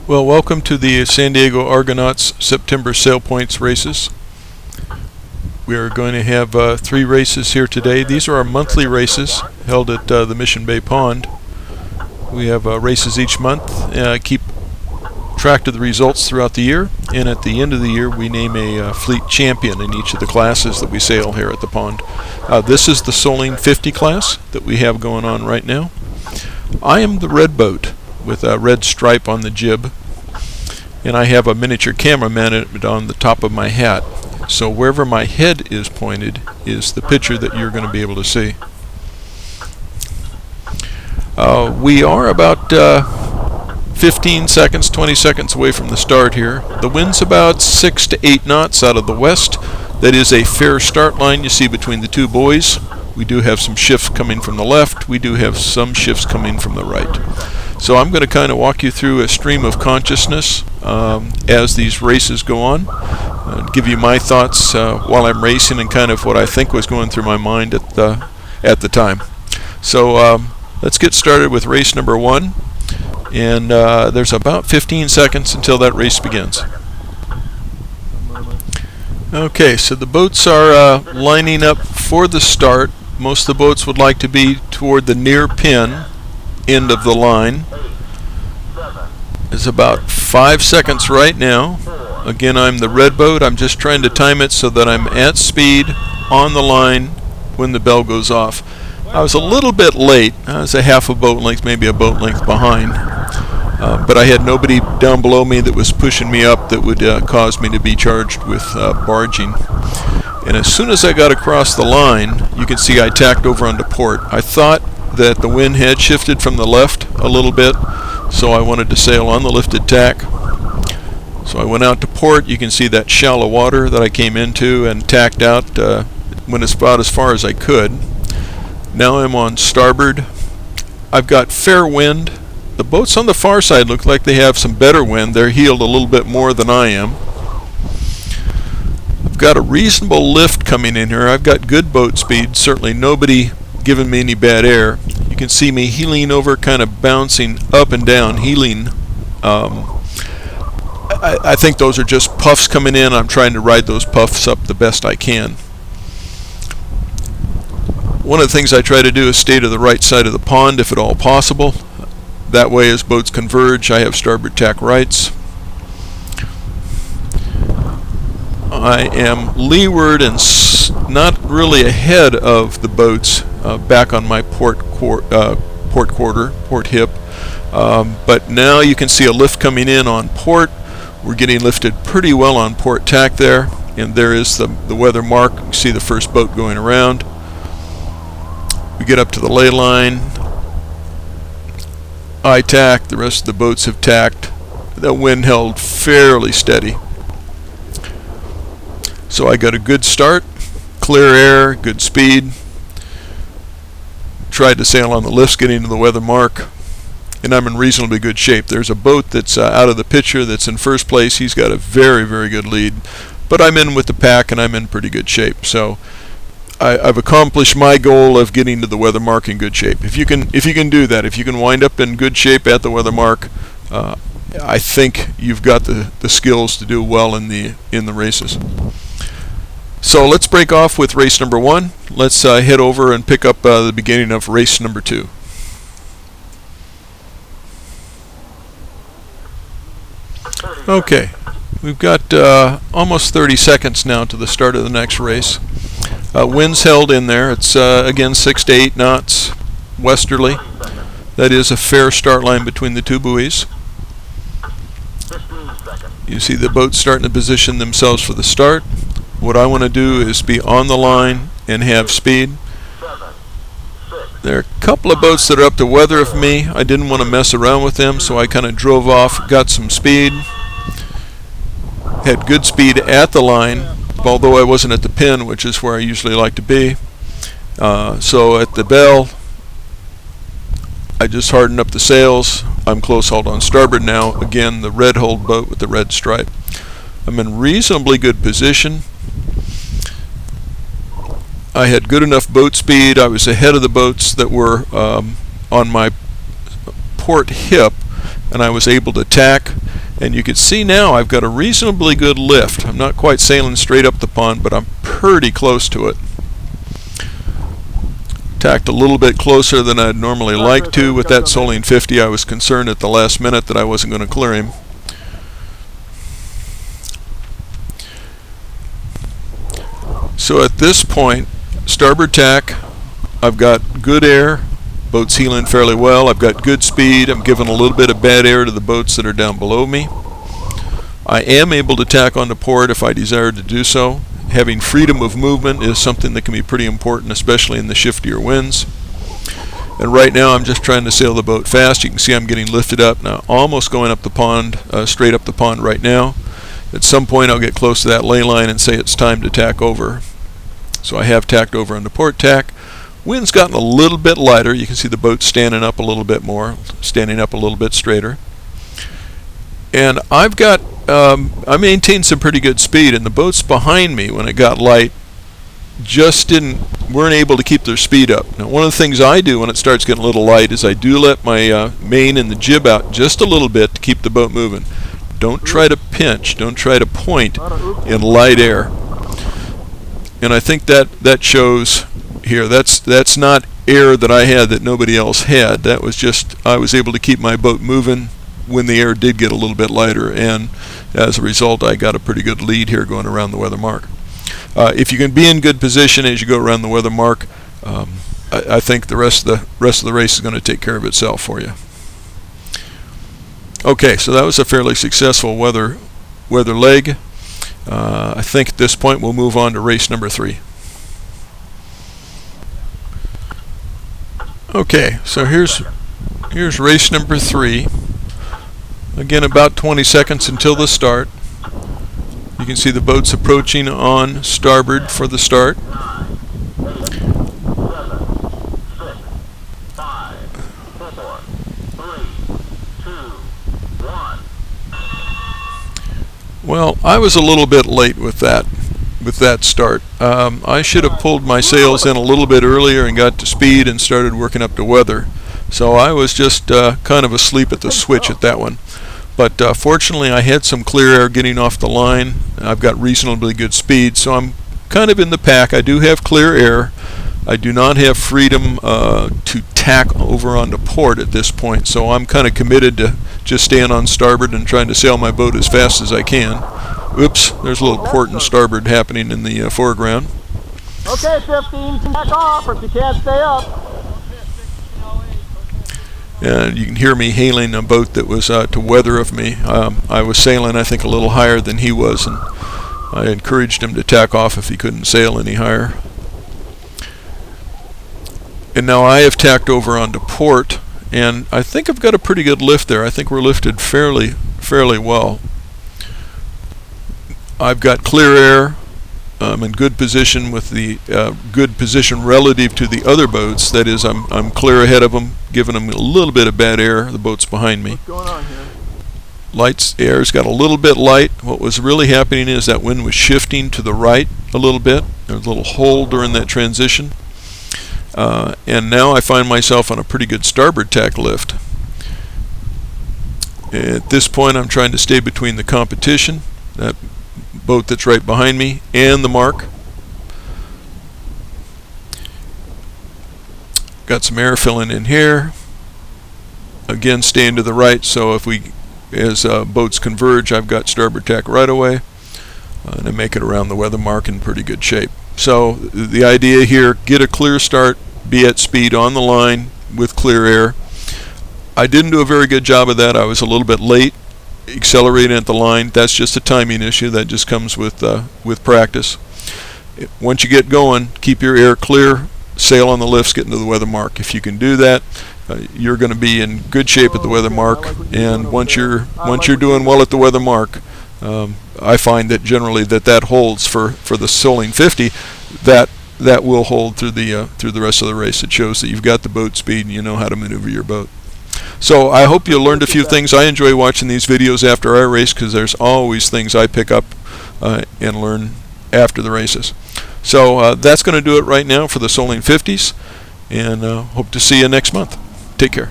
Well, welcome to the San Diego Argonauts September Sail Points races. We are going to have 3 races here today. These are our monthly races held at the Mission Bay Pond. We have races each month. Keep track of the results throughout the year, and at the end of the year we name a fleet champion in each of the classes that we sail here at the pond. This is the Soling 50 class that we have going on right now. I am the red boat with a red stripe on the jib, and I have a miniature camera mounted on the top of my hat, so wherever my head is pointed is the picture that you're going to be able to see. We are about 15 seconds, 20 seconds away from the start here. The wind's about 6 to 8 knots out of the west. That is a fair start line you see between the two buoys. We do have some shifts coming from the left. We do have some shifts coming from the right. So I'm going to kind of walk you through a stream of consciousness as these races go on, give you my thoughts while I'm racing and kind of what I think was going through my mind at the time. So let's get started with race number 1, and there's about 15 seconds until that race begins. Okay, so the boats are lining up for the start. Most of the boats would like to be toward the near pin end of the line. It's about 5 seconds right now. Again, I'm the red boat. I'm just trying to time it so that I'm at speed on the line when the bell goes off. I was a little bit late. I was a half a boat length, maybe a boat length behind. But I had nobody down below me that was pushing me up that would cause me to be charged with barging. And as soon as I got across the line, you can see I tacked over onto port. I thought that the wind had shifted from the left a little bit, so I wanted to sail on the lifted tack. So I went out to port. You can see that shallow water that I came into and tacked out, went about as far as I could. Now I'm on starboard. I've got fair wind. The boats on the far side look like they have some better wind. They're heeled a little bit more than I am. I've got a reasonable lift coming in here. I've got good boat speed, certainly nobody giving me any bad air. You can see me heeling over, kind of bouncing up and down, heeling. I think those are just puffs coming in. I'm trying to ride those puffs up the best I can. One of the things I try to do is stay to the right side of the pond if at all possible. That way, as boats converge, I have starboard tack rights. I am leeward and not really ahead of the boats back on my port hip. But now you can see a lift coming in on port. We're getting lifted pretty well on port tack there, and there is the weather mark. You see the first boat going around. We get up to the ley line. I tack, the rest of the boats have tacked. The wind held fairly steady. So I got a good start, clear air, good speed. Tried to sail on the lifts, getting to the weather mark, and I'm in reasonably good shape. There's a boat that's out of the picture that's in first place. He's got a very, very good lead, but I'm in with the pack and I'm in pretty good shape. So I've accomplished my goal of getting to the weather mark in good shape. If you can do that, if you can wind up in good shape at the weather mark, I think you've got the skills to do well in the races. So let's break off with race number 1. Let's head over and pick up the beginning of race number 2. Okay, we've got almost 30 seconds now to the start of the next race. Wind's held in there. It's again 6 to 8 knots westerly. That is a fair start line between the two buoys. You see the boats starting to position themselves for the start. What I want to do is be on the line and have speed. There are a couple of boats that are up to weather of me. I didn't want to mess around with them, so I kind of drove off, got some speed, had good speed at the line, although I wasn't at the pin, which is where I usually like to be. So at the bell, I just hardened up the sails. I'm close hauled on starboard now. Again, the red hulled boat with the red stripe. I'm in reasonably good position. I had good enough boat speed. I was ahead of the boats that were on my port hip, and I was able to tack And you can see now I've got a reasonably good lift. I'm not quite sailing straight up the pond, but I'm pretty close to it. Tacked a little bit closer than I'd normally like to with that Soling 50. I was concerned at the last minute that I wasn't going to clear him. So at this point, starboard tack, I've got good air, boat's heeling fairly well, I've got good speed, I'm giving a little bit of bad air to the boats that are down below me. I am able to tack onto port if I desire to do so. Having freedom of movement is something that can be pretty important, especially in the shiftier winds. And right now I'm just trying to sail the boat fast. You can see I'm getting lifted up now, almost going up the pond, straight up the pond right now. At some point I'll get close to that ley line and say it's time to tack over. So I have tacked over on the port tack. Wind's gotten a little bit lighter. You can see the boat standing up a little bit more, standing up a little bit straighter. And I've got, I maintained some pretty good speed, and the boats behind me, when it got light, just weren't able to keep their speed up. Now, one of the things I do when it starts getting a little light is I do let my main and the jib out just a little bit to keep the boat moving. Don't try to pinch, don't try to point in light air. And I think that shows here. That's not air that I had that nobody else had. That was just, I was able to keep my boat moving when the air did get a little bit lighter, and as a result I got a pretty good lead here going around the weather mark. If you can be in good position as you go around the weather mark, I think the rest of the race is going to take care of itself for you. Okay, so that was a fairly successful weather leg. I think at this point we'll move on to race number 3. Okay, so here's race number 3. Again, about 20 seconds until the start. You can see the boats approaching on starboard for the start. 9, 8, 7, 6, 5, 4, 3, 2, 1. Well, I was a little bit late with that start. I should have pulled my sails in a little bit earlier and got to speed and started working up to weather. So I was just kind of asleep at the switch at that one. But fortunately I had some clear air getting off the line. I've got reasonably good speed, so I'm kind of in the pack. I do have clear air. I do not have freedom to tack over onto port at this point, so I'm kind of committed to just staying on starboard and trying to sail my boat as fast as I can. Oops, there's a little port and starboard happening in the foreground. Okay, 15, tack off, or if you can't stay up. And you can hear me hailing a boat that was to weather of me. I was sailing, I think, a little higher than he was, and I encouraged him to tack off if he couldn't sail any higher. And now I have tacked over onto port, and I think I've got a pretty good lift there. I think we're lifted fairly well. I've got clear air. I'm in good position with the good position relative to the other boats. That is, I'm clear ahead of them, giving them a little bit of bad air. The boat's behind me. What's going on here? Air's got a little bit light. What was really happening is that wind was shifting to the right a little bit. There was a little hole during that transition. And now I find myself on a pretty good starboard tack lift. At this point I'm trying to stay between the competition, that boat that's right behind me, and the mark. Got some air filling in here. Again, staying to the right, so as boats converge, I've got starboard tack right away, and I make it around the weather mark in pretty good shape. So the idea here, get a clear start, be at speed on the line with clear air. I didn't do a very good job of that. I was a little bit late accelerating at the line. That's just a timing issue. That just comes with practice. Once you get going, keep your air clear, sail on the lifts, get into the weather mark. If you can do that, you're going to be in good shape at the weather mark. And once you're doing well at the weather mark, I find that generally that holds for the Soling 50. That will hold through the rest of the race. It shows that you've got the boat speed and you know how to maneuver your boat. So I hope you learned a few things. I enjoy watching these videos after I race because there's always things I pick up and learn after the races. So that's going to do it right now for the Soling 50s, and hope to see you next month. Take care.